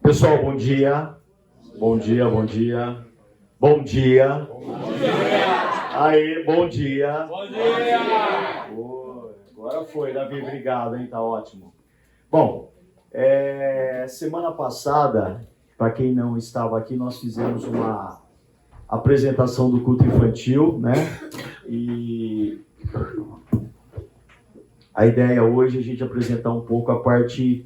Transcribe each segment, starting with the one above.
Pessoal, bom dia. Bom dia, bom dia. Bom dia. Bom dia. Aí, bom dia. Bom dia. Oh, agora foi, Davi, obrigado, hein? Tá ótimo. Bom, semana passada, para quem não estava aqui, nós fizemos uma apresentação do culto infantil, né? E a ideia hoje é a gente apresentar um pouco a parte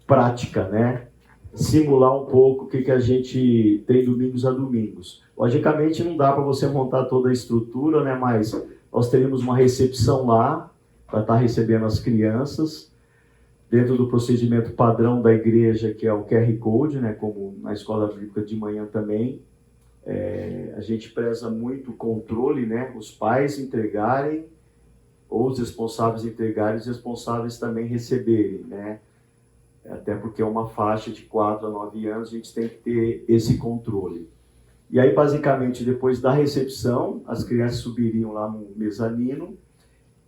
prática, né? Simular um pouco o que a gente tem domingos a domingos. Logicamente não dá para você montar toda a estrutura, né? Mas nós teremos uma recepção lá para estar recebendo as crianças dentro do procedimento padrão da igreja, que é o QR Code, né? Como na escola bíblica de manhã também. A gente preza muito o controle, né? Os pais entregarem, ou os responsáveis entregarem, os responsáveis também receberem, né? Até porque é uma faixa de 4 a 9 anos, a gente tem que ter esse controle. E aí, basicamente, depois da recepção, as crianças subiriam lá no mezanino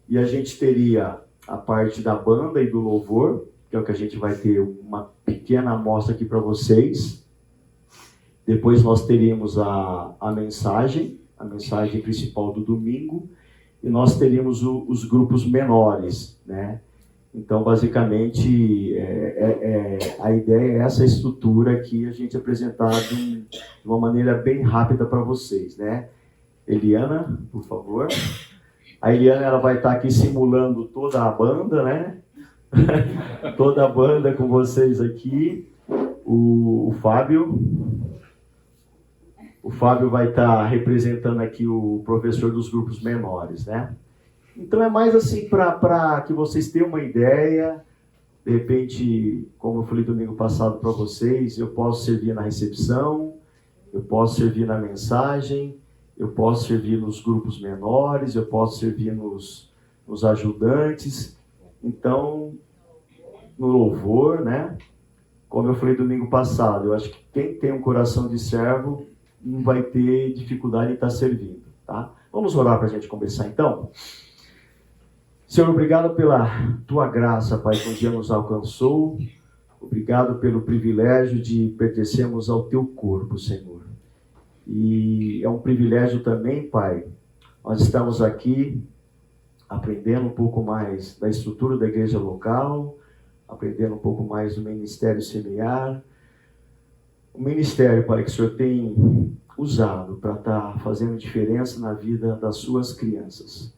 e a gente teria a parte da banda e do louvor, que é o que a gente vai ter uma pequena amostra aqui para vocês. Depois nós teríamos a mensagem principal do domingo, e nós teríamos os grupos menores, né? Então, basicamente, a ideia é essa estrutura aqui, a gente apresentar de uma maneira bem rápida para vocês, né? Eliana, por favor. A Eliana, ela vai estar aqui simulando toda a banda, né? Toda a banda com vocês aqui. O Fábio. O Fábio vai estar representando aqui o professor dos grupos menores, né? Então é mais assim para que vocês tenham uma ideia. De repente, como eu falei domingo passado para vocês, eu posso servir na recepção, eu posso servir na mensagem, eu posso servir nos grupos menores, eu posso servir nos ajudantes. Então, no louvor, né? Como eu falei domingo passado, eu acho que quem tem um coração de servo não vai ter dificuldade em estar servindo, tá? Vamos orar para a gente começar então? Senhor, obrigado pela tua graça, Pai, que um dia nos alcançou. Obrigado pelo privilégio de pertencermos ao teu corpo, Senhor. E é um privilégio também, Pai, nós estamos aqui aprendendo um pouco mais da estrutura da igreja local, aprendendo um pouco mais do ministério semear. O ministério, Pai, que o Senhor tem usado para estar fazendo diferença na vida das suas crianças.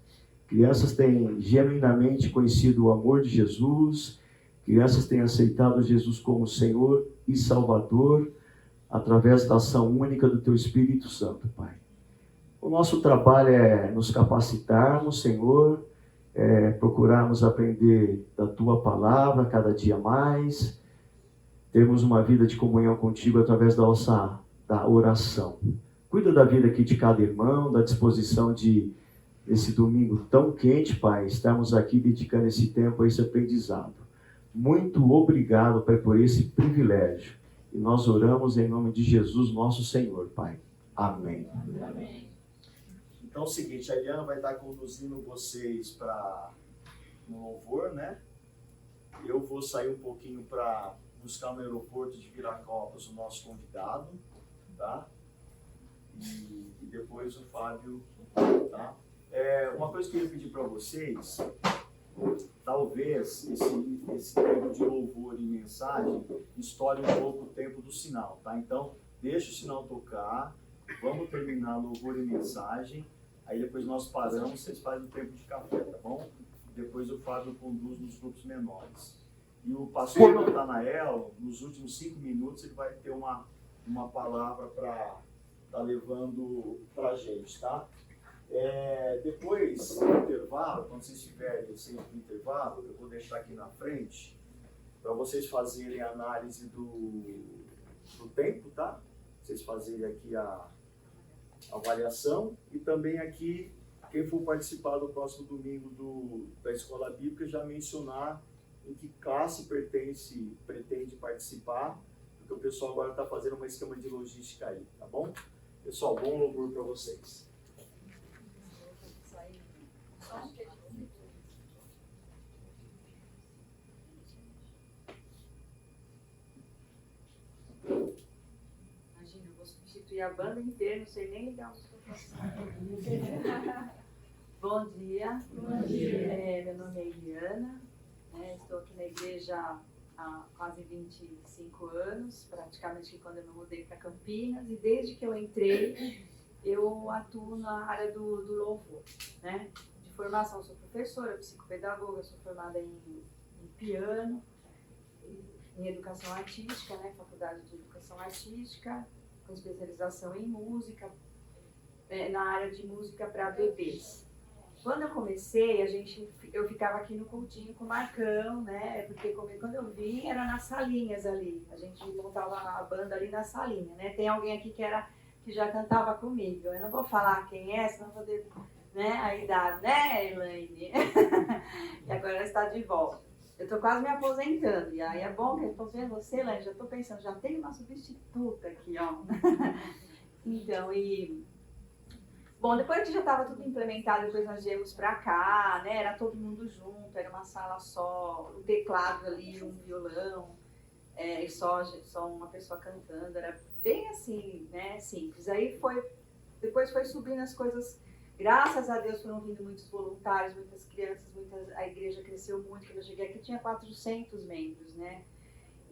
Crianças têm genuinamente conhecido o amor de Jesus, crianças têm aceitado Jesus como Senhor e Salvador, através da ação única do Teu Espírito Santo, Pai. O nosso trabalho é nos capacitarmos, Senhor, procurarmos aprender da Tua Palavra cada dia mais, termos uma vida de comunhão contigo através da oração. Cuida da vida aqui de cada irmão, da disposição esse domingo tão quente, Pai, estamos aqui dedicando esse tempo a esse aprendizado. Muito obrigado, Pai, por esse privilégio. E nós oramos em nome de Jesus, nosso Senhor, Pai. Amém. Amém. Então é o seguinte, a Eliana vai estar conduzindo vocês para no louvor, né? Eu vou sair um pouquinho para buscar no aeroporto de Viracopos o nosso convidado, tá? E depois o Fábio, tá? Uma coisa que eu ia pedir para vocês, talvez esse tempo de louvor e mensagem estoure um pouco o tempo do sinal, tá? Então, deixa o sinal tocar, vamos terminar louvor e mensagem, aí depois nós paramos, vocês fazem o tempo de café, tá bom? Depois o Fábio conduz nos grupos menores. E o pastor Natanael, nos últimos 5 minutos, ele vai ter uma palavra para estar levando para a gente, tá? Depois do intervalo, quando vocês estiverem o centro do intervalo, eu vou deixar aqui na frente para vocês fazerem a análise do tempo, tá? Vocês fazerem aqui a avaliação e também aqui, quem for participar do próximo domingo da Escola Bíblica, já mencionar em que classe pretende participar, porque o pessoal agora está fazendo uma esquema de logística aí, tá bom? Pessoal, bom louvor para vocês. substituir a banda inteira, não sei nem ligar o microfone. Bom dia. Bom dia. Meu nome é Eliana, estou aqui na igreja há quase 25 anos, praticamente quando eu me mudei para Campinas, e desde que eu entrei, eu atuo na área do louvor, né? De formação, sou professora, psicopedagoga, sou formada em piano, em educação artística, né? Faculdade de educação artística, com especialização em música, na área de música para bebês. Quando eu comecei, eu ficava aqui no cultinho com o Marcão, né? Porque quando eu vim, era nas salinhas ali. A gente montava a banda ali na salinha, né? Tem alguém aqui que já cantava comigo. Eu não vou falar quem é, senão vou ter, né, a idade, né, Elaine? E agora ela está de volta. Eu tô quase me aposentando. E aí é bom que eu tô vendo você, Elaine, já tô pensando, já tem uma substituta aqui, ó. Então, bom, depois que já estava tudo implementado, depois nós viemos para cá, né? Era todo mundo junto, era uma sala só, um teclado ali, um violão, e só uma pessoa cantando, era bem assim, né? Simples. Aí depois foi subindo as coisas, graças a Deus foram vindo muitos voluntários, muitas crianças, a igreja cresceu muito. Quando eu cheguei aqui tinha 400 membros, né?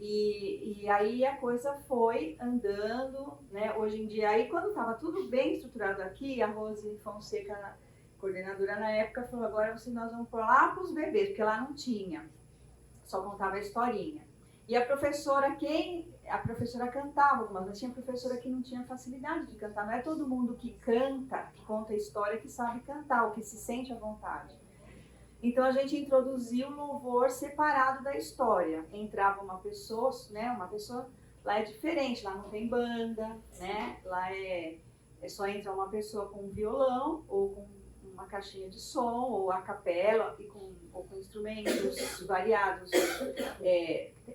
E aí a coisa foi andando, né? Hoje em dia, aí quando estava tudo bem estruturado aqui, a Rose Fonseca, coordenadora na época, falou, agora nós vamos por lá para os bebês, porque lá não tinha, só contava a historinha. E a professora cantava algumas, mas tinha professora que não tinha facilidade de cantar. Não é todo mundo que canta, que conta a história, que sabe cantar, ou que se sente à vontade. Então a gente introduziu o louvor separado da história. Entrava uma pessoa, né? Lá é diferente, lá não tem banda, né? Lá só entra uma pessoa com um violão ou com uma caixinha de som, ou a capela, ou com instrumentos variados.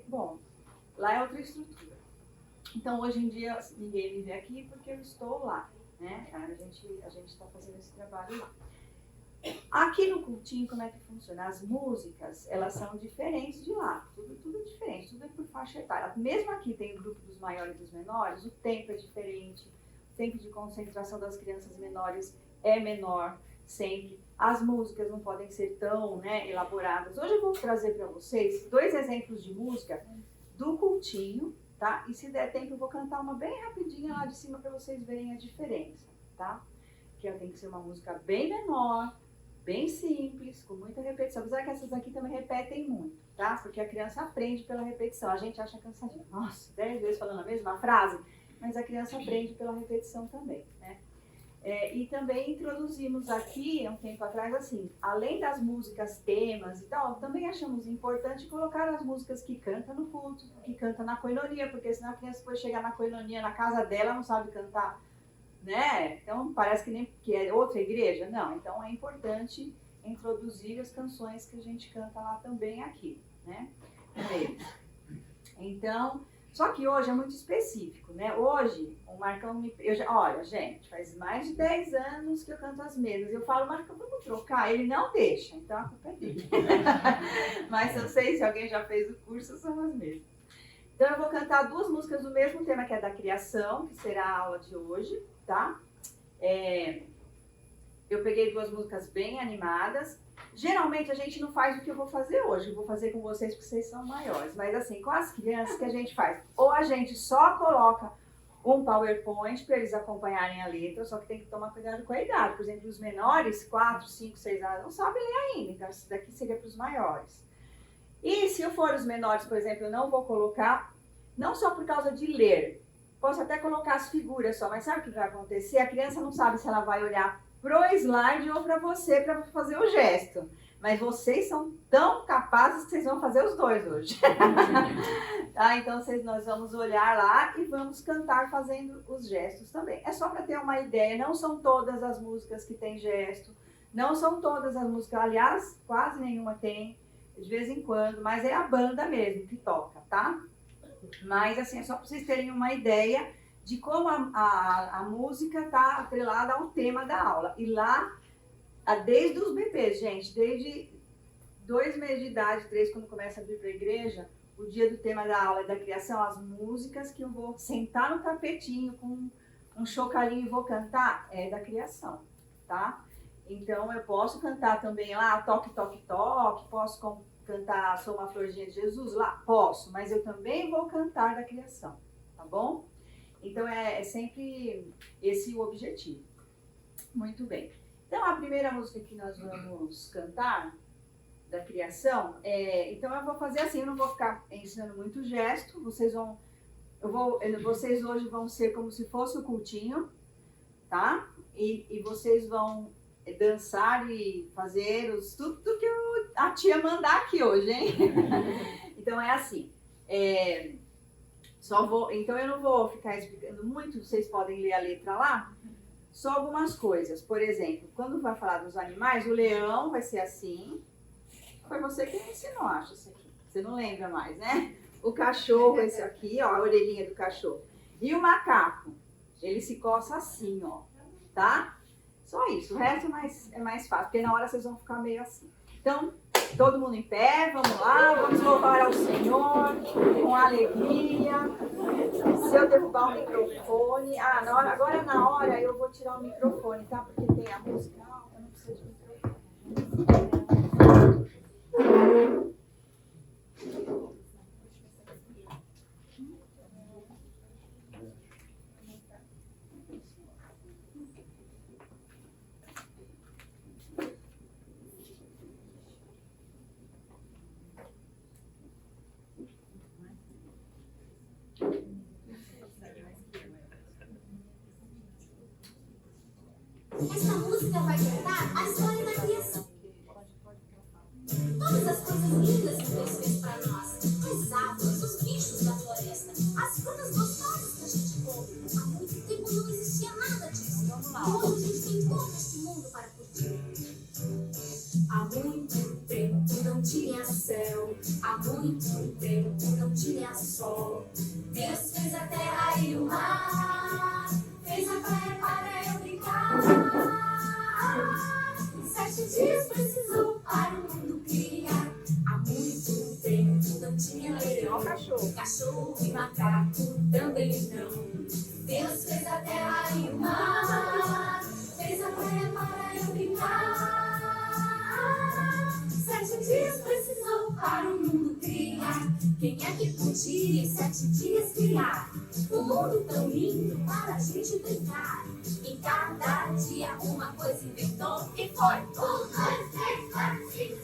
Bom, lá é outra estrutura. Então hoje em dia ninguém me vê aqui porque eu estou lá, né? A gente está fazendo esse trabalho lá. Aqui no cultinho, como é que funciona? As músicas, elas são diferentes de lá, tudo diferente, tudo é por faixa etária. Mesmo aqui tem o grupo dos maiores e dos menores, o tempo é diferente, o tempo de concentração das crianças menores é menor, sempre. As músicas não podem ser tão, né, elaboradas. Hoje eu vou trazer para vocês 2 exemplos de música do cultinho, tá? E se der tempo eu vou cantar uma bem rapidinha lá de cima para vocês verem a diferença, tá? Que tem que ser uma música bem menor, bem simples, com muita repetição. Apesar que essas aqui também repetem muito, tá? Porque a criança aprende pela repetição. A gente acha cansadinho. Nossa, 10 vezes falando a mesma frase, mas a criança aprende pela repetição também, né? E também introduzimos aqui, há um tempo atrás, assim, além das músicas, temas e tal, também achamos importante colocar as músicas que canta no culto, que canta na coinonia, porque senão a criança depois chegar na coinonia, na casa dela, não sabe cantar, né? Então parece que é outra igreja. Não, então é importante introduzir as canções que a gente canta lá também aqui, né? Então, só que hoje é muito específico, né? Hoje, o Marcão olha, gente, faz mais de 10 anos que eu canto as mesmas. Eu falo, Marcão, vamos trocar? Ele não deixa, então a culpa é dele. Mas eu sei, se alguém já fez o curso, são as mesmas. Então eu vou cantar 2 músicas do mesmo tema, que é da criação, que será a aula de hoje, tá? Eu peguei 2 músicas bem animadas. Geralmente a gente não faz o que eu vou fazer hoje, eu vou fazer com vocês porque vocês são maiores. Mas assim, com as crianças, o que a gente faz? Ou a gente só coloca um PowerPoint para eles acompanharem a letra, só que tem que tomar cuidado com a idade. Por exemplo, os menores, 4, 5, 6 anos, não sabem ler ainda, então isso daqui seria para os maiores. E se eu for os menores, por exemplo, eu não vou colocar, não só por causa de ler, posso até colocar as figuras só, mas sabe o que vai acontecer? A criança não sabe se ela vai olhar pro slide ou para você para fazer o gesto. Mas vocês são tão capazes que vocês vão fazer os 2 hoje. Tá? Então nós vamos olhar lá e vamos cantar fazendo os gestos também. É só para ter uma ideia, não são todas as músicas que tem gesto, não são todas as músicas, aliás, quase nenhuma tem, de vez em quando, mas é a banda mesmo que toca, tá? Mas assim, é só para vocês terem uma ideia de como a música está atrelada ao tema da aula. E lá, desde os bebês, gente, desde 2 meses de idade, 3, quando começa a vir para a igreja, o dia do tema da aula é da criação, as músicas que eu vou sentar no tapetinho com um chocalhinho e vou cantar, é da criação, tá? Então eu posso cantar também lá, toque, toque, toque, posso cantar Sou uma florzinha de Jesus lá? Posso, mas eu também vou cantar da criação, tá bom? Então é sempre esse o objetivo. Muito bem. Então a primeira música que nós vamos cantar da criação, então eu vou fazer assim, eu não vou ficar ensinando muito gesto, vocês hoje vão ser como se fosse o cultinho, tá? E vocês vão dançar e fazer tudo que a tia mandar aqui hoje, hein? Então é assim, então eu não vou ficar explicando muito, vocês podem ler a letra lá, só algumas coisas. Por exemplo, quando vai falar dos animais, o leão vai ser assim, foi você que me ensinou, acho, isso aqui, você não lembra mais, né? O cachorro, esse aqui, ó, a orelhinha do cachorro. E o macaco, ele se coça assim, ó, tá? Só isso, o resto é mais fácil, porque na hora vocês vão ficar meio assim. Então, todo mundo em pé, vamos lá, vamos louvar ao Senhor com alegria. Se eu derrubar o microfone, agora na hora eu vou tirar o microfone, tá? Porque tem a música alta, não precisa de microfone. Essa música vai contar a história da criação. Todas as coisas lindas que Deus fez para nós. As árvores, os bichos da floresta, as frutas gostosas que a gente come. Há muito tempo não existia nada disso. Hoje a gente tem todo este mundo para curtir. Há muito tempo não tinha céu. Há muito tempo não tinha sol. Deus fez a terra e o mar. Fez a praia para eu brincar. 7 dias precisou para o mundo criar. Há muito tempo não tinha leão, cachorro e macaco também não. Deus fez a terra e o mar. Fez a praia para eu brincar. 7 dias precisou para o mundo criar. Quem é que podia em 7 dias criar um mundo tão lindo para a gente brincar? Em cada dia uma coisa inventou e foi 1, 2, 3, 4, 5, 6,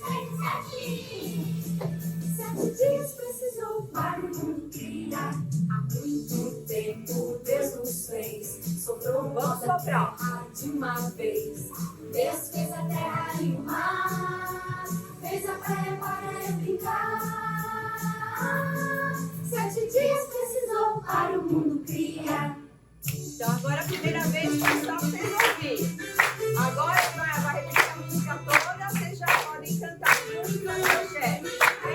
7. 7 dias precisou para o mundo criar. Há muito tempo Deus nos fez. Soprou vossa terra de uma vez. Deus fez a terra e o mar. Fez a praia para eu brincar. 7 dias precisou para o mundo criar. Então agora a primeira vez que só vocês ouvirem. Agora vai repetir a música toda, vocês já podem cantar junto com o projeto, ok?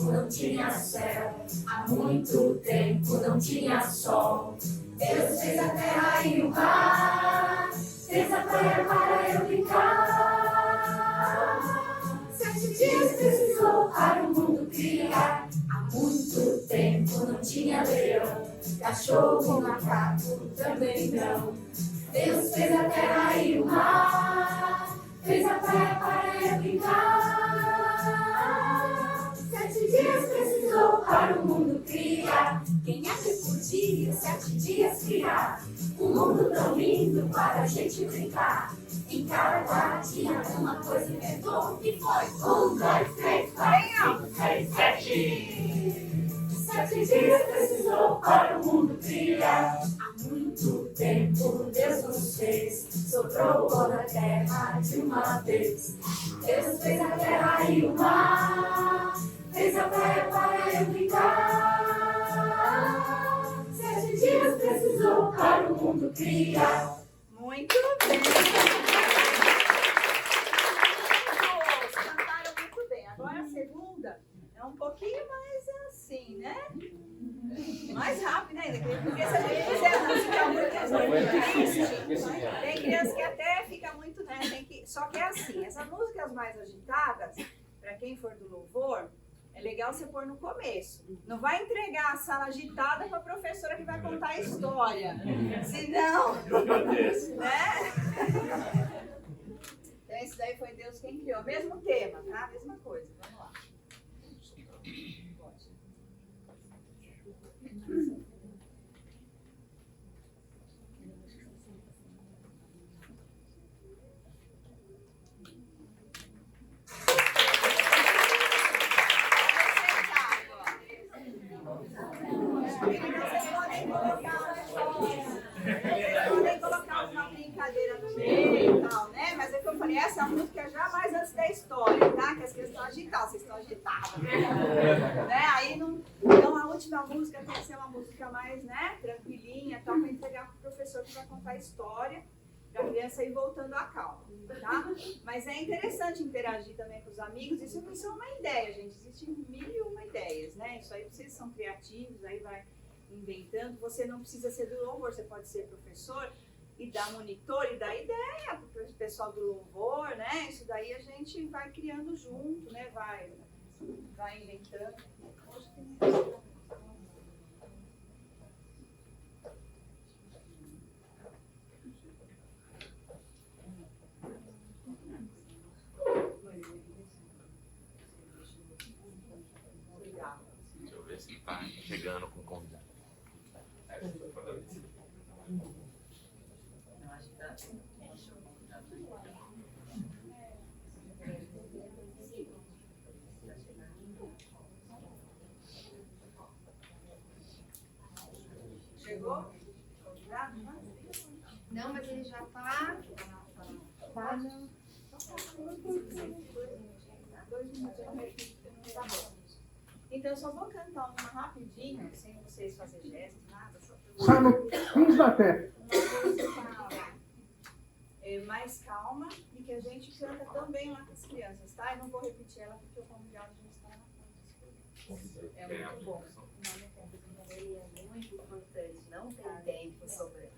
Não tinha céu, há muito tempo não tinha sol. Deus fez a terra e o mar, fez a praia para eu brincar. 7 dias precisou para o mundo criar. Há muito tempo não tinha leão, cachorro, macaco também não. Deus fez a terra e o mar, fez a praia para eu brincar. 7 dias precisou para o mundo criar. Quem é que podia 7 dias criar um mundo tão lindo para a gente brincar? Em cada dia uma coisa inventou e foi 1, 2, 3, 4, 5, 6, 7. 7 dias precisou para o mundo criar. Há muito tempo Deus nos fez. Soprou toda a terra de uma vez. Deus fez a terra e o mar. Fez a praia para eu brincar. 7 dias precisou para o mundo criar. Muito bem! Cantaram muito bem. Agora mais rápido ainda, porque se a gente fizer a música muito triste, tem criança que até fica muito, né? Só que é assim, essas músicas mais agitadas, para quem for do louvor, é legal você pôr no começo. Não vai entregar a sala agitada para a professora que vai contar a história. Senão, né? Então, esse daí foi Deus quem criou. Mesmo tema, tá? Mesma coisa. Vamos lá. Podem colocar uma brincadeira no meio e tal, né? Mas é que eu falei, essa música é já mais antes da história, tá? Que as crianças estão agitadas, vocês estão agitadas. Né? Aí não... Então a última música tem que ser uma música mais, né, tranquilinha, tal, para entregar para o professor que vai contar a história, para a criança ir voltando à calma, tá? Mas é interessante interagir também com os amigos, isso é só uma ideia, gente. Existem 1001 ideias, né? Isso aí vocês são criativos, aí vai inventando. Você não precisa ser do louvor, você pode ser professor e dar monitor e dar ideia para o pessoal do louvor, né? Isso daí a gente vai criando junto, né? Vai inventando. Deixa eu ver se está chegando com o convidado. Chegou? Não, mas ele já está. Tá. 2 minutos. Tá bom. Então eu só vou cantar uma rapidinho, sem vocês fazerem gestos, nada. Só no 15 da terra. Uma música mais calma e que a gente canta também lá com as crianças, tá? Eu não vou repetir ela porque o convidado já está na frente. É muito bom. Ele é muito importante, não tem tempo sobrando.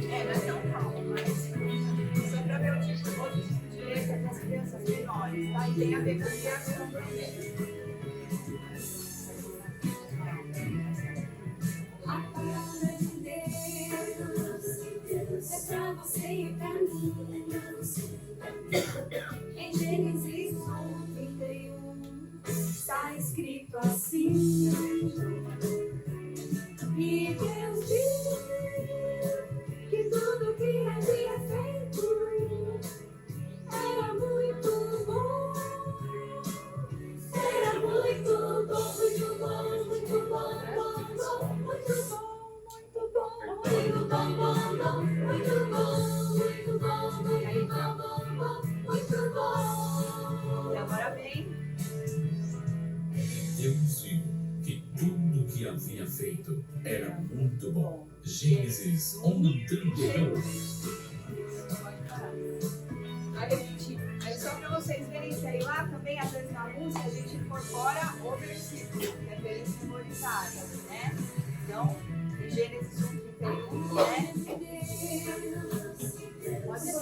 Não é tão calma, mas só para ver o tipo, outro tipo de letra para as crianças menores, tá? E tem a ver com criação também. A palavra de Deus é pra você e pra mim. Em Gênesis 1:31 está escrito assim: e Deus viu que tudo que havia feito era muito bom. Era muito bom, muito bom, muito bom, bom, bom, muito bom, muito bom, muito bom, bom, bom, muito bom, muito bom, muito bom, bom, bom, muito bom. E agora vem. Deus viu que tudo que havia feito era muito bom. Gênesis 1:31. Vai repetir. Aí só para vocês verem que aí lá também, às vezes na música, a gente incorpora o versículo, que é para eles memorizarem, né? Então, em Gênesis 1:31, né? Pode ser.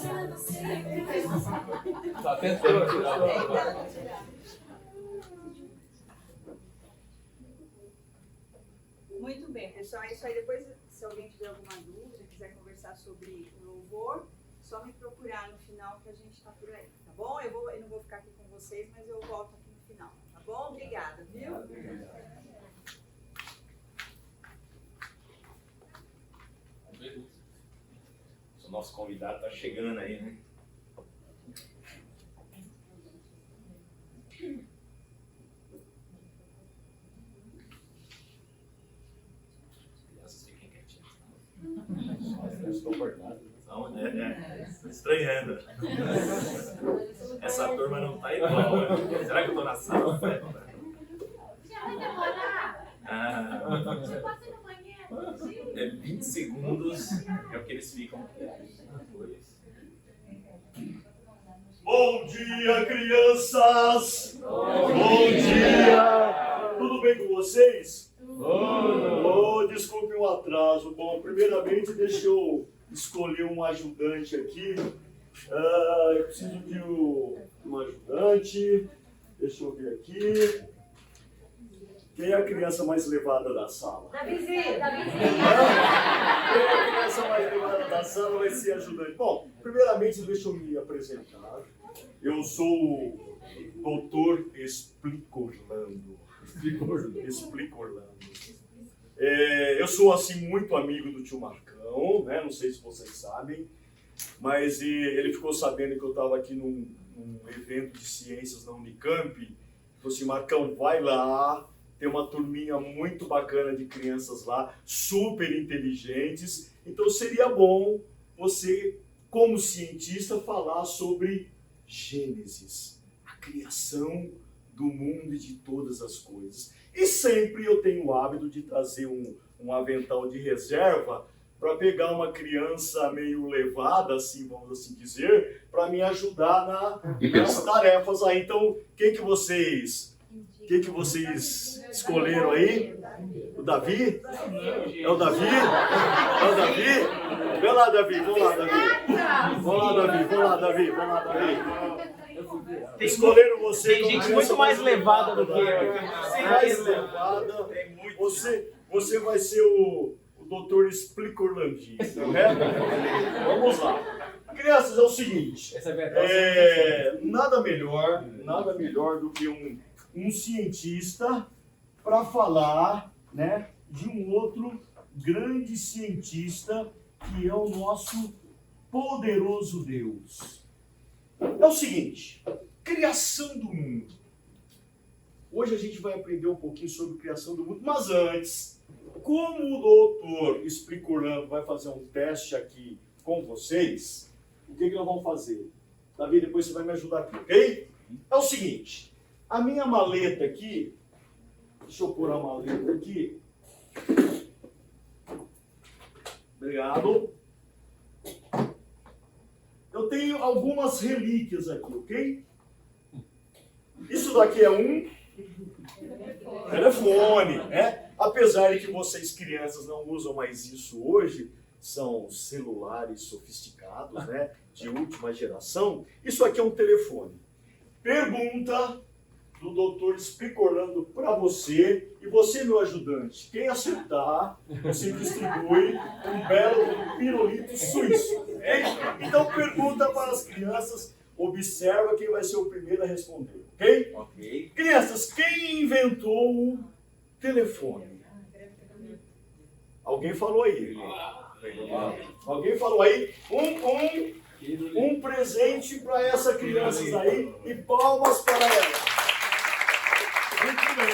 Tá tentando tirar. Muito bem, pessoal. É isso aí. Depois, se alguém tiver alguma dúvida, quiser conversar sobre o louvor, só me procurar no final que a gente está por aí, tá bom? Eu não vou ficar aqui com vocês, mas eu volto aqui no final, tá bom? Obrigada, viu? O nosso convidado está chegando aí, né? Crianças fiquem quietinhas. Estou cortado. Não, estranhando. Essa turma não tá igual. Será que eu tô na sala? Já vai demorar. É 20 segundos é o que eles ficam depois. Bom dia, crianças! Bom dia! Tudo bem com vocês? Oh, desculpe o atraso. Bom, primeiramente deixa eu escolher um ajudante aqui. Eu preciso de um ajudante. Deixa eu ver aqui. Quem é a criança mais levada da sala? Davizinho. Quem é a criança mais levada da sala vai ser ajudante? Bom, primeiramente deixa eu me apresentar. Eu sou o Dr. Explicorlando. Explicorlando. Eu sou assim muito amigo do tio Marcão, né? Não sei se vocês sabem, mas ele ficou sabendo que eu estava aqui num evento de ciências na Unicamp. Ele falou assim: Marcão, vai lá. Tem uma turminha muito bacana de crianças lá, super inteligentes. Então seria bom você, como cientista, falar sobre Gênesis, a criação do mundo e de todas as coisas. E sempre eu tenho o hábito de trazer um avental de reserva para pegar uma criança meio levada, assim, vamos assim dizer, para me ajudar nas tarefas aí. Então, quem que vocês escolheram aí? O Davi? É o Davi? É o Davi? Vem lá, Davi. Vamos lá, Davi. Escolheram você. Tem gente muito mais levada do que eu. Mais levada. Você vai ser o Dr. Explicorlandista, né? Vamos lá. Crianças, é o seguinte. Nada melhor do que um cientista para falar, né, de um outro grande cientista que é o nosso poderoso Deus. É o seguinte, criação do mundo. Hoje a gente vai aprender um pouquinho sobre criação do mundo, mas antes, como o doutor Explicorlando vai fazer um teste aqui com vocês, o que nós vamos fazer? Davi, depois você vai me ajudar aqui, ok? É o seguinte. A minha maleta aqui, deixa eu pôr a maleta aqui. Obrigado. Eu tenho algumas relíquias aqui, ok? Isso daqui é um telefone, né? Apesar de que vocês crianças não usam mais isso hoje, são celulares sofisticados, né? De última geração. Isso aqui é um telefone. Pergunta do doutor Explicorlando para você, e você, meu ajudante, quem acertar, você distribui um belo pirulito suíço. Okay? Então pergunta para as crianças, observa quem vai ser o primeiro a responder, ok? Ok. Crianças, quem inventou o telefone? Alguém falou aí. Alguém falou aí? Um presente para essas crianças aí e palmas para elas. Muito bem.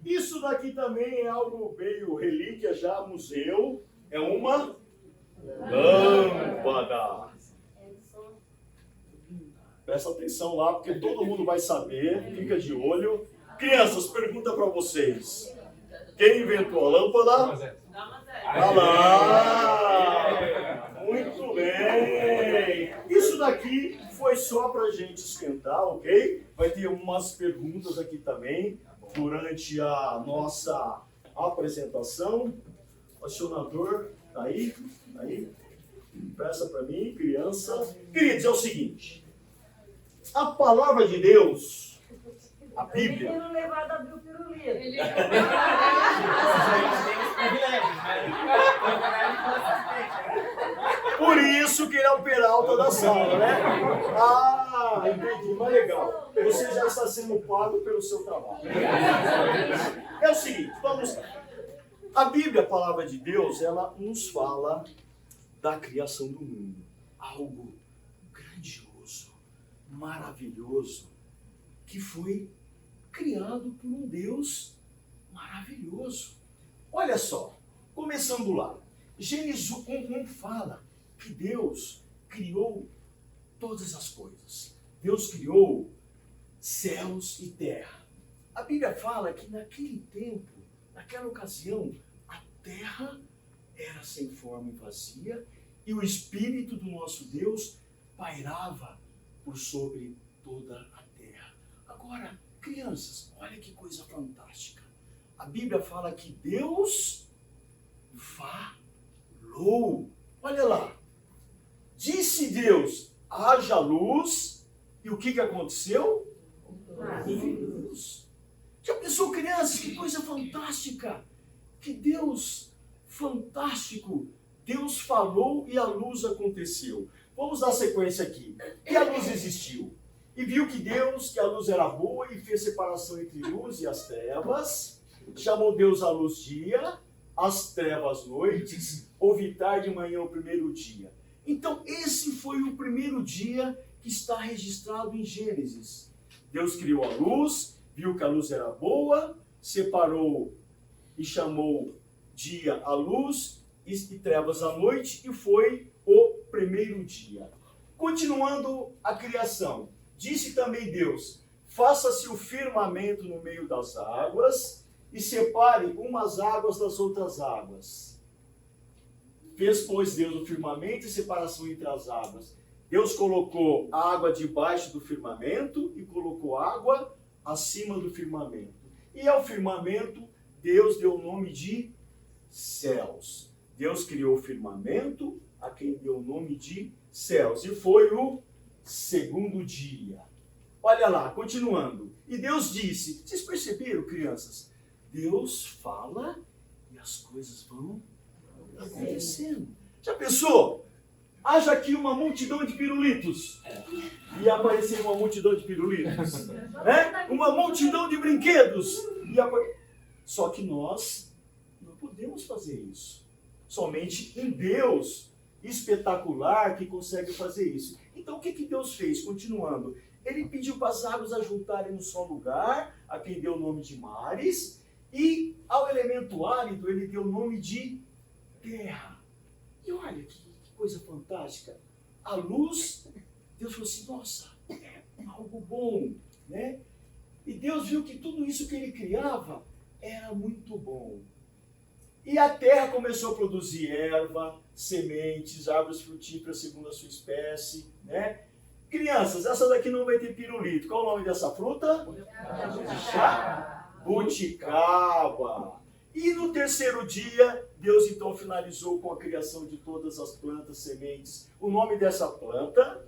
Isso daqui também é algo meio relíquia, já museu. É uma lâmpada. Presta atenção lá, porque todo mundo vai saber. Fica de olho. Crianças, pergunta para vocês. Quem inventou a lâmpada? Olha lá. Muito bem. Isso daqui foi só para a gente esquentar, ok? Vai ter umas perguntas aqui também durante a nossa apresentação. O acionador, tá aí? Peça para mim, criança. Queridos, é o seguinte. A palavra de Deus, a Bíblia... Ele não levado a abrir o pirulito. Por isso que ele é o Peralta da sala, né? Ah, entendi, mas legal. Você já está sendo pago pelo seu trabalho. É o seguinte, vamos lá. A Bíblia, a palavra de Deus, ela nos fala da criação do mundo. Algo grandioso, maravilhoso, que foi criado por um Deus maravilhoso. Olha só, começando lá. Gênesis 1:1 fala que Deus criou todas as coisas. Deus criou céus e terra. A Bíblia fala que naquele tempo, naquela ocasião, a terra era sem forma e vazia, e o Espírito do nosso Deus pairava por sobre toda a terra. Agora, crianças, olha que coisa fantástica. A Bíblia fala que Deus falou. Olha lá. Disse Deus, haja luz, e o que aconteceu? Luz. Já pensou, crianças, que coisa fantástica? Que Deus fantástico. Deus falou e a luz aconteceu. Vamos dar sequência aqui. E a luz existiu. E viu que a luz era boa e fez separação entre luz e as trevas. Chamou Deus a luz dia, as trevas noites, houve tarde e manhã o primeiro dia. Então esse foi o primeiro dia que está registrado em Gênesis. Deus criou a luz, viu que a luz era boa, separou e chamou dia a luz e trevas à noite, e foi o primeiro dia. Continuando a criação, disse também Deus, faça-se o firmamento no meio das águas e separe umas águas das outras águas. Fez, pois, Deus o firmamento e separação entre as águas. Deus colocou água debaixo do firmamento e colocou água acima do firmamento. E ao firmamento, Deus deu o nome de céus. Deus criou o firmamento, a quem deu o nome de céus. E foi o segundo dia. Olha lá, continuando. E Deus disse, vocês perceberam, crianças? Deus fala e as coisas vão acontecendo. Já pensou? Haja aqui uma multidão de pirulitos. E aparecer uma multidão de pirulitos. Uma multidão de brinquedos. Só que nós não podemos fazer isso. Somente um Deus espetacular que consegue fazer isso. Então o que Deus fez? Continuando. Ele pediu para as águas ajuntarem no só lugar, a quem deu o nome de mares, e ao elemento árido ele deu o nome de terra. E olha que coisa fantástica. A luz, Deus falou assim, nossa, é algo bom, né? E Deus viu que tudo isso que ele criava era muito bom. E a terra começou a produzir erva, sementes, árvores frutíferas segundo a sua espécie, né? Crianças, essa daqui não vai ter pirulito. Qual o nome dessa fruta? Buticaba. E no terceiro dia, Deus então finalizou com a criação de todas as plantas, sementes. O nome dessa planta,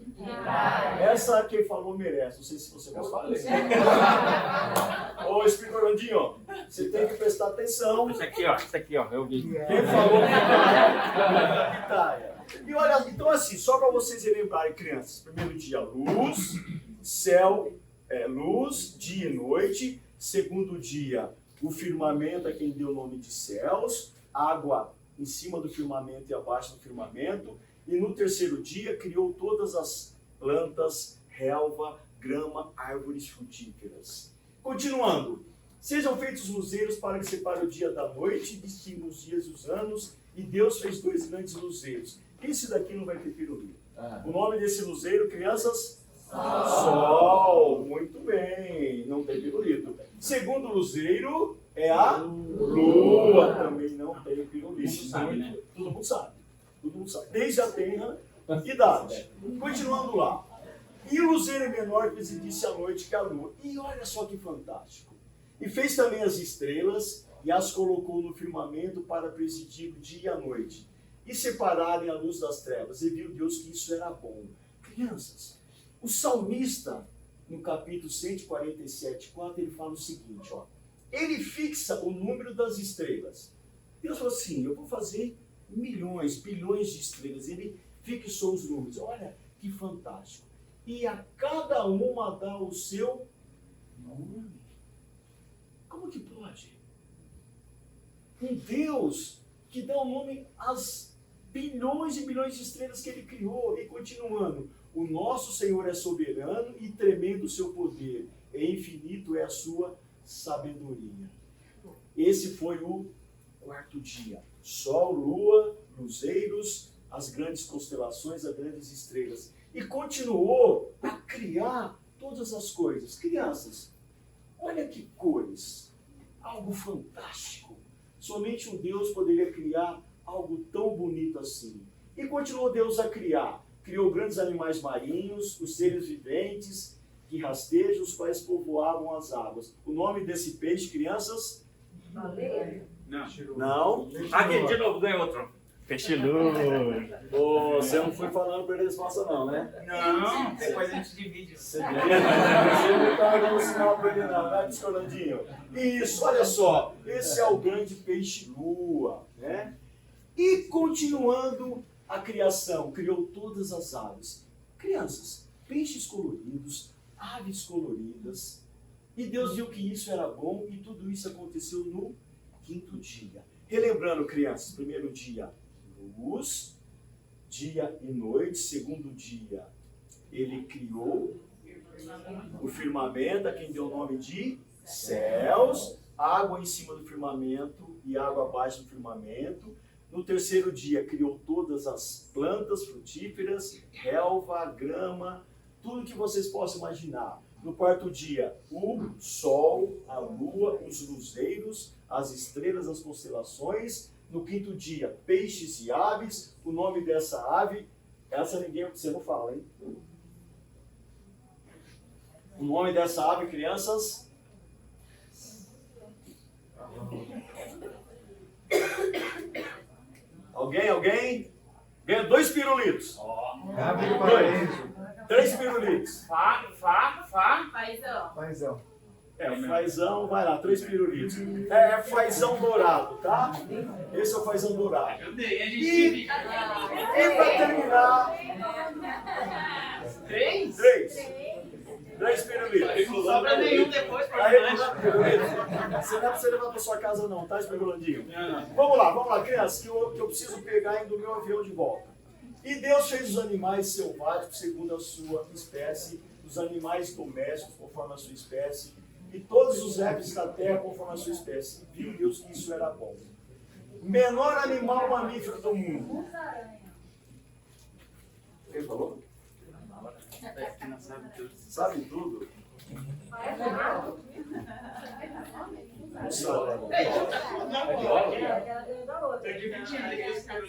essa quem falou merece. Não sei se você gostou. Ô, Espírito Orlandinho, você tem que prestar atenção. Isso aqui, ó, eu vi. Quem falou merece. E olha, então assim, só para vocês lembrarem, crianças. Primeiro dia, luz, céu, luz, dia e noite. Segundo dia, o firmamento é quem deu o nome de céus, água em cima do firmamento e abaixo do firmamento, e no terceiro dia criou todas as plantas, relva, grama, árvores frutíferas. Continuando, sejam feitos luzeiros para que separe o dia da noite, distinguam os dias e os anos, e Deus fez 2 grandes luzeiros. Esse daqui não vai ter pirulito. O nome desse luzeiro, crianças? Sol. Muito bem, não tem pirulito. Segundo luzeiro é a lua, também não tem pirulito. Todo mundo sabe. Desde a tenra idade. Continuando lá. E o luzeiro é menor que disse à noite que a lua. E olha só que fantástico. E fez também as estrelas e as colocou no firmamento para presidir o dia e a noite. E separarem a luz das trevas. E viu Deus que isso era bom. Crianças, o salmista, no capítulo 147:4, ele fala o seguinte, ó. Ele fixa o número das estrelas. Deus falou assim, eu vou fazer milhões, bilhões de estrelas. Ele fixou os números. Olha que fantástico. E a cada uma dá o seu nome. Como que pode? Um Deus que dá o nome às bilhões e bilhões de estrelas que ele criou. E continuando, o nosso Senhor é soberano e tremendo o seu poder. E infinito é a sua sabedoria. Esse foi o 4º dia. Sol, lua, luzeiros, as grandes constelações, as grandes estrelas. E continuou a criar todas as coisas. Crianças, Olha que coisa, algo fantástico. Somente um Deus poderia criar algo tão bonito assim. E continuou Deus a criar. Criou grandes animais marinhos, os seres viventes que rastejam, os quais povoavam as águas. O nome desse peixe, crianças? Baleia? Não. Aqui, de novo, ganhou outro. Peixe luz. Ô, você não foi falando para a resposta não, né? Não, depois a gente divide. Você não está dando sinal para ele não, né, Piscolandinho? Isso, olha só. Esse é o grande peixe-lua, né? E continuando a criação, criou todas as aves. Crianças, peixes coloridos, aves coloridas. E Deus viu que isso era bom e tudo isso aconteceu no 5º dia. Relembrando, crianças, primeiro dia, luz, dia e noite. Segundo dia, ele criou o firmamento, a quem deu o nome de céus, água em cima do firmamento e água abaixo do firmamento. No terceiro dia, criou todas as plantas frutíferas, relva, grama, tudo que vocês possam imaginar. No quarto dia, o sol, a lua, os luzeiros, as estrelas, as constelações. No 5º dia, peixes e aves. O nome dessa ave, essa ninguém, você não fala, hein? O nome dessa ave, crianças? Alguém? Ganha 2 pirulitos. Gabriel Dois. Paraíso. 3 pirulitos. Paizão. Fazão, vai lá, 3 pirulitos. É fazão dourado, tá? Esse é o fazão dourado. E para terminar, 3 pirulitos. Não sobra nenhum depois pra Aí, lanche. você não é pra você levar pra sua casa não, tá, Especulandinho? Vamos lá, crianças, que eu preciso pegar indo do meu avião de volta. E Deus fez os animais selváticos segundo a sua espécie, os animais domésticos conforme a sua espécie, e todos os répteis da terra conforme a sua espécie. E viu Deus que isso era bom. Menor animal mamífero do mundo. Quem falou? Sabe tudo? Não sabe. Tem que mentir, esse cara.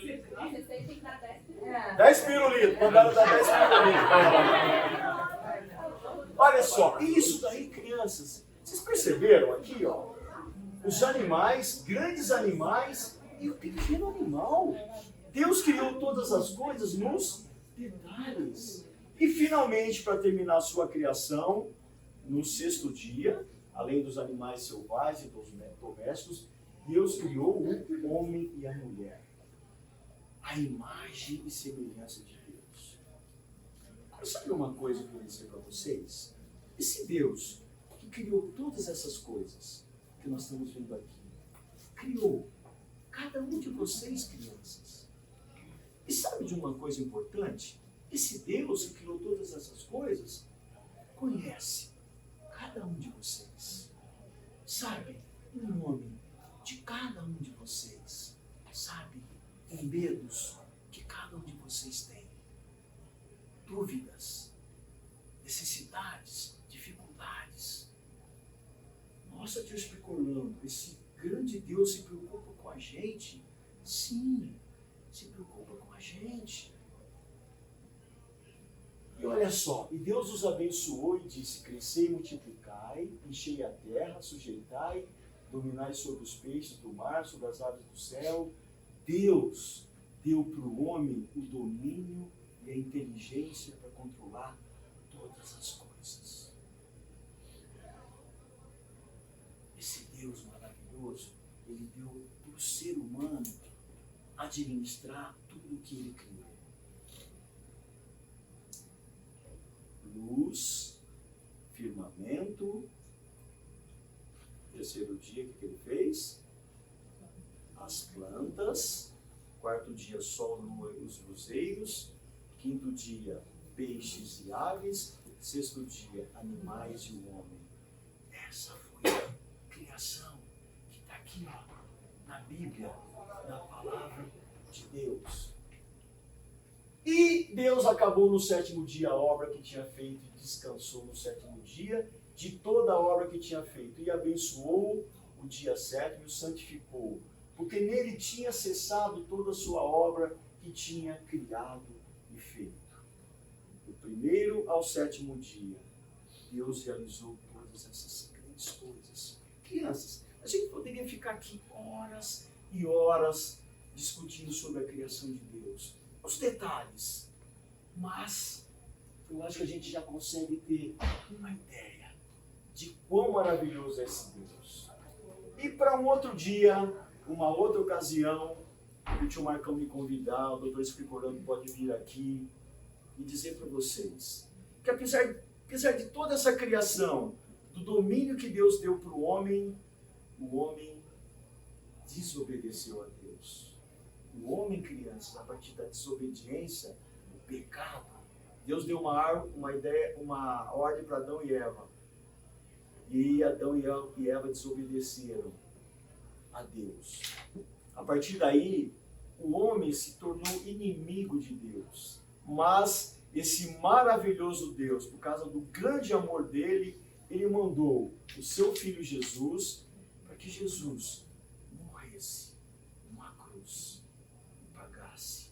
10 pirulitos, mandaram dar 10 pirulitos. Olha só, isso daí, crianças, vocês perceberam aqui, ó? Os animais, grandes animais e o pequeno animal. Deus criou todas as coisas nos detalhes. E finalmente, para terminar a sua criação, no 6º dia, além dos animais selvagens e dos domésticos, Deus criou o homem e a mulher. A imagem e semelhança de Deus. Agora, sabe uma coisa que eu vou dizer para vocês? Esse Deus que criou todas essas coisas que nós estamos vendo aqui, criou cada um de vocês, crianças. E sabe de uma coisa importante? Esse Deus que criou todas essas coisas conhece cada um de vocês. Sabe o nome de cada um de vocês. Sabe os medos que cada um de vocês tem. Dúvidas, necessidades, dificuldades. Nossa, Deus Picolando, esse grande Deus se preocupa com a gente? Sim, se preocupa com a gente. E olha só, e Deus os abençoou e disse: crescei e multiplicai, enchei a terra, sujeitai, dominai sobre os peixes do mar, sobre as aves do céu. Deus deu para o homem o domínio e a inteligência para controlar todas as coisas. Esse Deus maravilhoso, ele deu para o ser humano administrar tudo o que ele criou. Luz, firmamento. Terceiro dia, o que ele fez? As plantas. Quarto dia, sol, lua e os luzeiros. Quinto dia, peixes e aves. Sexto dia, animais e o homem. Essa foi a criação que está aqui, ó, na Bíblia, na palavra de Deus. E Deus acabou no 7º dia a obra que tinha feito e descansou no 7º dia. de toda a obra que tinha feito, e abençoou o dia sétimo e o santificou, porque nele tinha cessado toda a sua obra que tinha criado e feito. Do primeiro ao sétimo dia, Deus realizou todas essas grandes coisas. Crianças, a gente poderia ficar aqui horas e horas discutindo sobre a criação de Deus, os detalhes, mas eu acho que a gente já consegue ter uma ideia de quão maravilhoso é esse Deus. E para um outro dia, uma outra ocasião, o tio Marcão me convidar, o doutor Escricorando pode vir aqui e dizer para vocês que apesar de toda essa criação, do domínio que Deus deu para o homem desobedeceu a Deus. O homem, crianças, a partir da desobediência, do pecado, Deus deu uma ordem para Adão e Eva. E Adão e Eva desobedeceram a Deus. A partir daí, o homem se tornou inimigo de Deus. Mas esse maravilhoso Deus, por causa do grande amor dele, ele mandou o seu filho Jesus para que Jesus morresse numa cruz e pagasse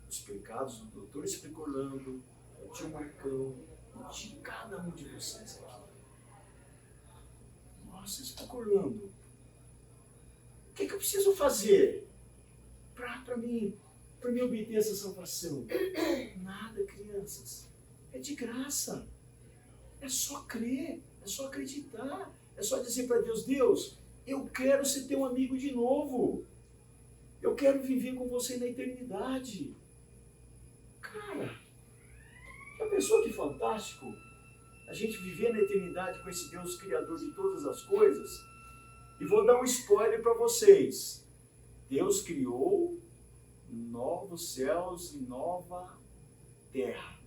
os pecados do doutor Especulando, do tio Marcão e de cada um de vocês aqui. Nossa, Especulando, o que eu preciso fazer para mim obter essa salvação? Nada, crianças. É de graça. É só crer, é só acreditar. É só dizer para Deus, Deus, eu quero ser teu amigo de novo. Eu quero viver com você na eternidade. Cara, já pensou que fantástico? A gente viver na eternidade com esse Deus criador de todas as coisas? E vou dar um spoiler para vocês. Deus criou novos céus e nova terra.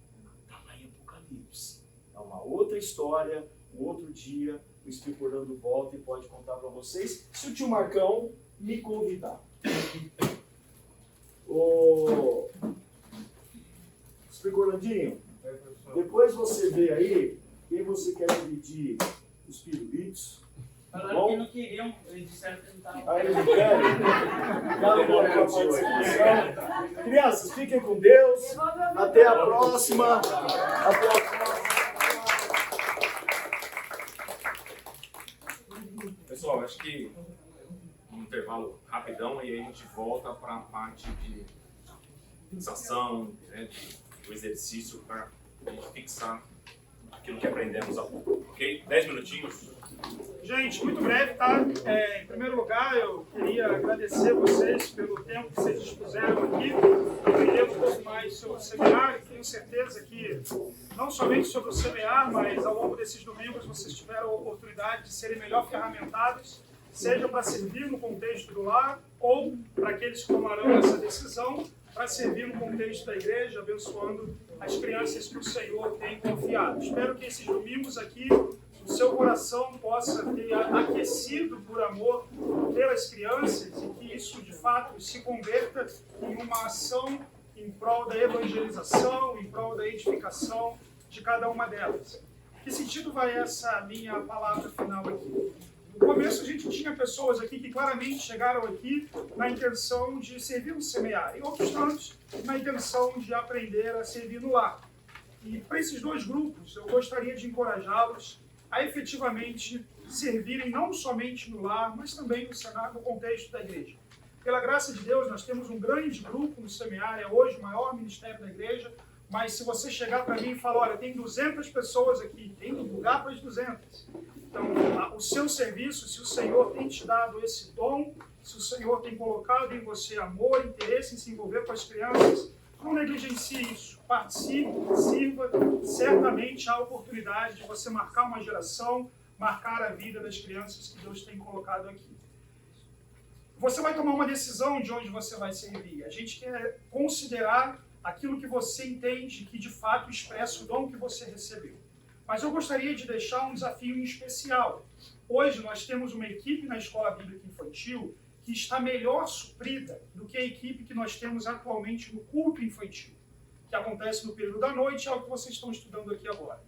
Está lá em Apocalipse. É uma outra história, um outro dia, o Especulando volta e pode contar para vocês, se o tio Marcão me convidar. Ô, Especulandinho, depois você vê aí quem você quer dividir os pirulitos. Falaram que não queriam, eles disseram que não estavam. Aí eles não querem? Crianças, fiquem com Deus. Até a próxima. Até a próxima. Pessoal, acho que um intervalo rapidão e aí a gente volta para a parte de fixação, né, do exercício para a gente fixar aquilo que aprendemos há pouco. Ok? 10 minutinhos. Gente, muito breve, tá? Em primeiro lugar, eu queria agradecer vocês pelo tempo que vocês dispuseram aqui. Aprender um pouco mais sobre o seminário. Tenho certeza que, não somente sobre o semear, mas ao longo desses domingos vocês tiveram a oportunidade de serem melhor ferramentados, seja para servir no contexto do lar, ou para aqueles que tomarão essa decisão, para servir no contexto da igreja, abençoando as crianças que o Senhor tem confiado. Espero que esses domingos aqui o seu coração possa ter aquecido por amor pelas crianças e que isso, de fato, se converta em uma ação em prol da evangelização, em prol da edificação de cada uma delas. Que sentido vai essa minha palavra final aqui? No começo a gente tinha pessoas aqui que claramente chegaram aqui na intenção de servir no semear e outros tantos na intenção de aprender a servir no lar. E para esses dois grupos eu gostaria de encorajá-los a efetivamente servirem não somente no lar, mas também no contexto da igreja. Pela graça de Deus, nós temos um grande grupo no semear, é hoje o maior ministério da igreja, mas se você chegar para mim e falar, olha, tem 200 pessoas aqui, tem lugar para as 200. Então, o seu serviço, se o Senhor tem te dado esse dom, se o Senhor tem colocado em você amor, interesse em se envolver com as crianças, não negligencie isso, participe, sirva, certamente há a oportunidade de você marcar uma geração, marcar a vida das crianças que Deus tem colocado aqui. Você vai tomar uma decisão de onde você vai servir. A gente quer considerar aquilo que você entende que de fato expressa o dom que você recebeu. Mas eu gostaria de deixar um desafio em especial. Hoje nós temos uma equipe na Escola Bíblica Infantil que está melhor suprida do que a equipe que nós temos atualmente no culto infantil, que acontece no período da noite, é o que vocês estão estudando aqui agora.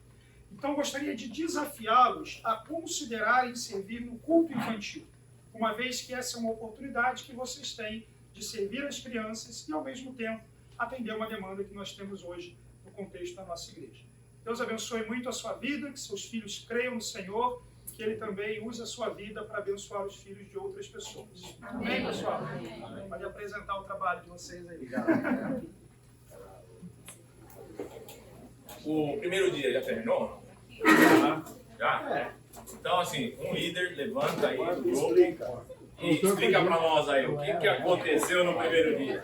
Então, eu gostaria de desafiá-los a considerarem servir no culto infantil, uma vez que essa é uma oportunidade que vocês têm de servir as crianças e, ao mesmo tempo, atender uma demanda que nós temos hoje no contexto da nossa igreja. Deus abençoe muito a sua vida, que seus filhos creiam no Senhor, que Ele também use a sua vida para abençoar os filhos de outras pessoas. Amém, pessoal? Pode apresentar o trabalho de vocês aí. O primeiro dia já terminou? Já? Então, assim, um líder levanta aí do grupo e explica para nós aí o que aconteceu no primeiro dia.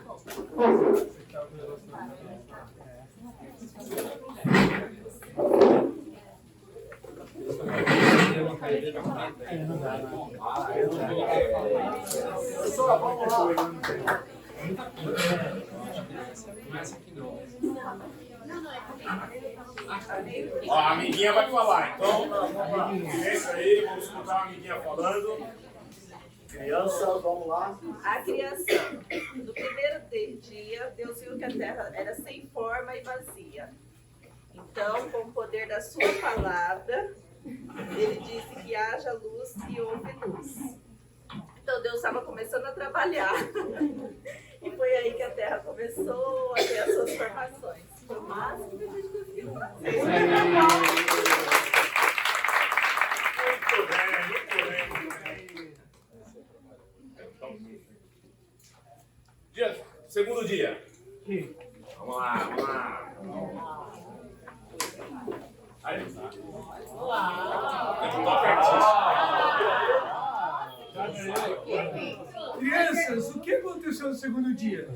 Pessoal, vamos lá. Ó, a amiguinha vai falar, então silêncio aí, vamos escutar a amiguinha falando. Crianças, vamos lá. A criação. No primeiro dia, Deus viu que a terra era sem forma e vazia. Então, com o poder da sua palavra, Ele disse que haja luz e houve luz. Então, Deus estava começando a trabalhar. E foi aí que a terra começou a ter as suas formações. Foi o máximo que a gente conseguiu fazer. Segundo dia. Vamos lá. Aí, Crianças, o que aconteceu no segundo dia?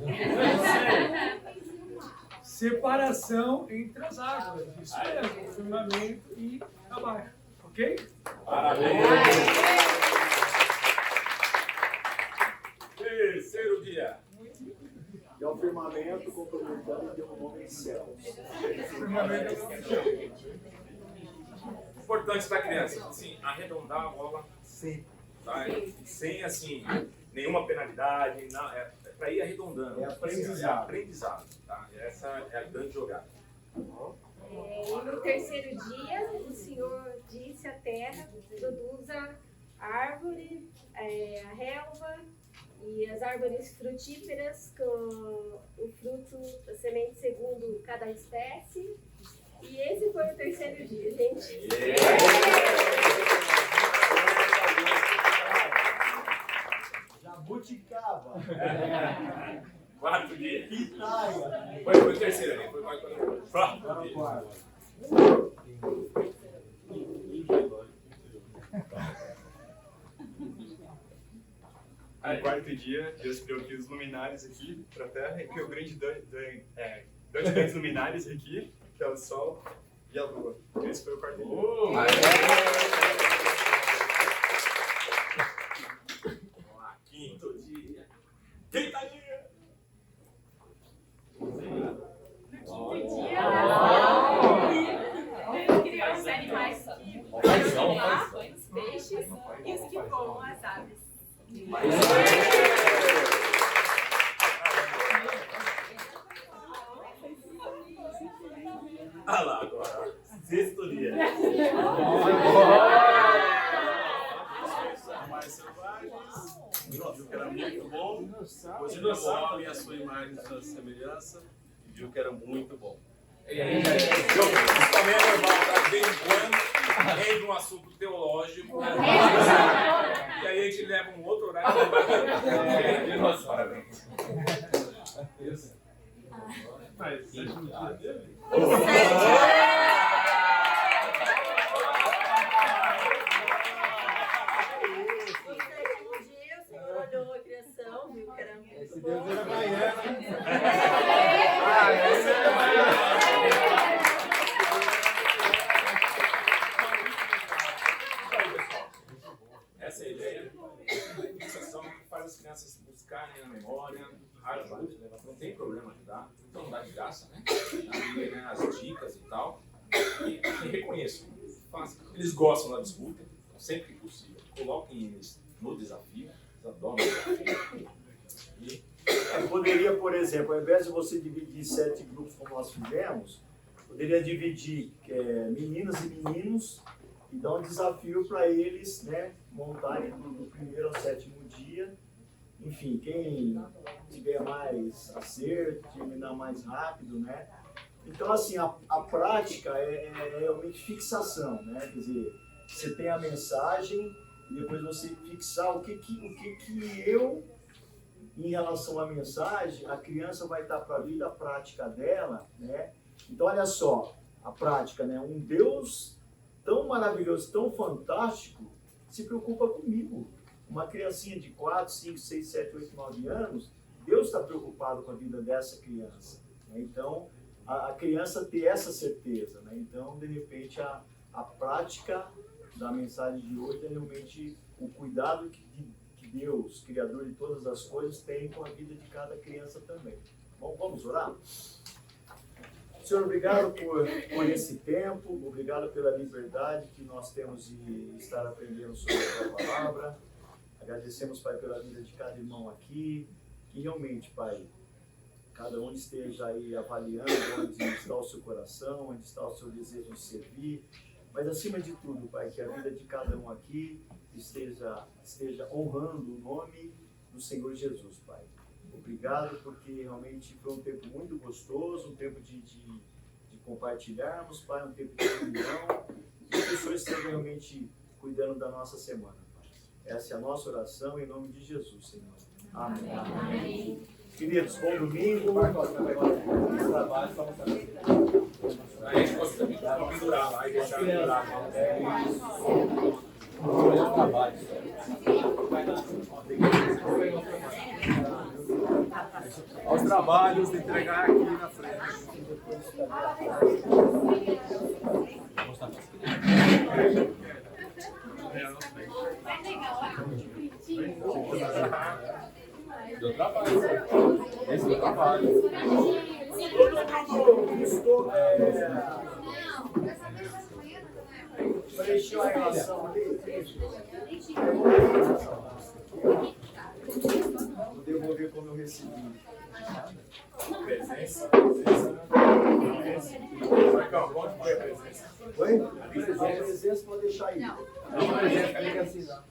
Separação entre as águas. Isso mesmo, firmamento e abaixo. Ok? Parabéns. Terceiro dia. É o firmamento complementando de um nome em céu. Importante para a criança, assim, arredondar a bola sempre, tá? Sem assim, nenhuma penalidade, não, é para ir arredondando. É aprendizado. É aprendizado, tá? Essa é a grande jogada. E no terceiro dia, o Senhor disse à terra: produza árvore, a relva e as árvores frutíferas com o fruto da semente segundo cada espécie. E esse foi o terceiro dia, gente. Jabuticaba. Quarto dia. Pitaia. Foi o terceiro ali. Foi o quarto. No quarto dia, Deus criou aqui os luminares aqui para a Terra, e criou dois grandes luminares aqui, que é o Sol e a Lua. Esse foi o quarto dia. Vamos lá, quinto dia. Quinta dia. Deus criou os animais que os peixes e os que voam, as aves. Olha lá agora. Sexto dia. Mais selvagens, viu que era muito bom, continuou o homem a sua imagem e a sua semelhança, e viu que era muito bom. E aí, isso também é normal, tá? De vez em quando entra um assunto teológico. E aí a gente leva um outro horário. Parabéns. Mas, sétimo dia dele? Olhou a criação, viu que era muito bom. Deus era baiano. Essa é a ideia. Fixação que faz as crianças buscarem na memória, ajuda, não tem problema ajudar. Então não dá de graça, né? Né? As dicas e tal. E reconheçam. Eles gostam da disputa, então, sempre que possível. Coloquem eles no desafio. Eles adoram o desafio. E Poderia, por exemplo, ao invés de você dividir em 7 grupos como nós fizemos, poderia dividir meninas e meninos e dar um desafio para eles, né, montarem do primeiro ao 7º dia. Enfim, quem tiver mais acerto, terminar mais rápido, né? Então, assim, a prática é realmente fixação, né? Quer dizer, você tem a mensagem e depois você fixar o que eu, em relação à mensagem, a criança vai estar para a vida prática dela, né? Então, olha só, a prática, né? Um Deus tão maravilhoso, tão fantástico, se preocupa comigo. Uma criancinha de 4, 5, 6, 7, 8, 9 anos, Deus está preocupado com a vida dessa criança, né? Então, a criança ter essa certeza, né? Então, de repente, a prática da mensagem de hoje é realmente o cuidado que Deus, Criador de todas as coisas, tem com a vida de cada criança também. Bom, vamos orar? Senhor, obrigado por esse tempo, obrigado pela liberdade que nós temos de estar aprendendo sobre a tua palavra. Agradecemos, Pai, pela vida de cada irmão aqui, que realmente, Pai, cada um esteja aí avaliando onde está o seu coração, onde está o seu desejo de servir, mas acima de tudo, Pai, que a vida de cada um aqui esteja honrando o nome do Senhor Jesus, Pai. Obrigado, porque realmente foi um tempo muito gostoso, um tempo de compartilharmos, Pai, um tempo de comunhão, e que o Senhor esteja realmente cuidando da nossa semana, Pai. Essa é a nossa oração em nome de Jesus, Senhor. Amém. Amém. Queridos, bom domingo. A gente consegue pendurar lá e deixar pendurar. Aos trabalhos de entregar aqui na frente. Deu trabalho. Esse deu trabalho. Preencheu a relação ali. Vou devolver como eu recebi. Presença. Oi? Presença pode deixar aí. Não, presença, tem que assinar.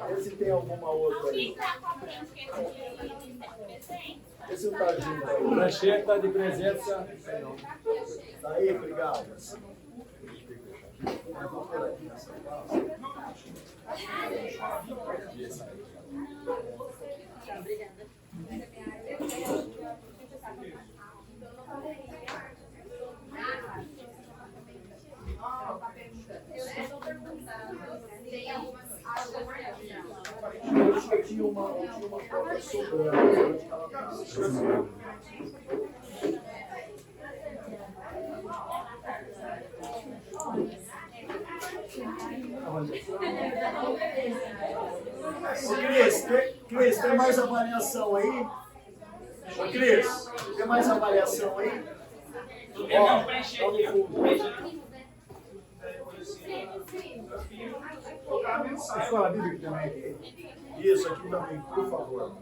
Vê se tem alguma outra aí. Esse não tá junto aí. Prancheta de presença. Tá aí, obrigado. Eu vou por aqui nessa casa. Eu acho que tinha uma coisa sobrando. Cris, tem mais avaliação aí? Ô, Cris, tem mais avaliação aí? Ó, tá no fundo. Escola bíblica também. Isso, aqui também, por favor.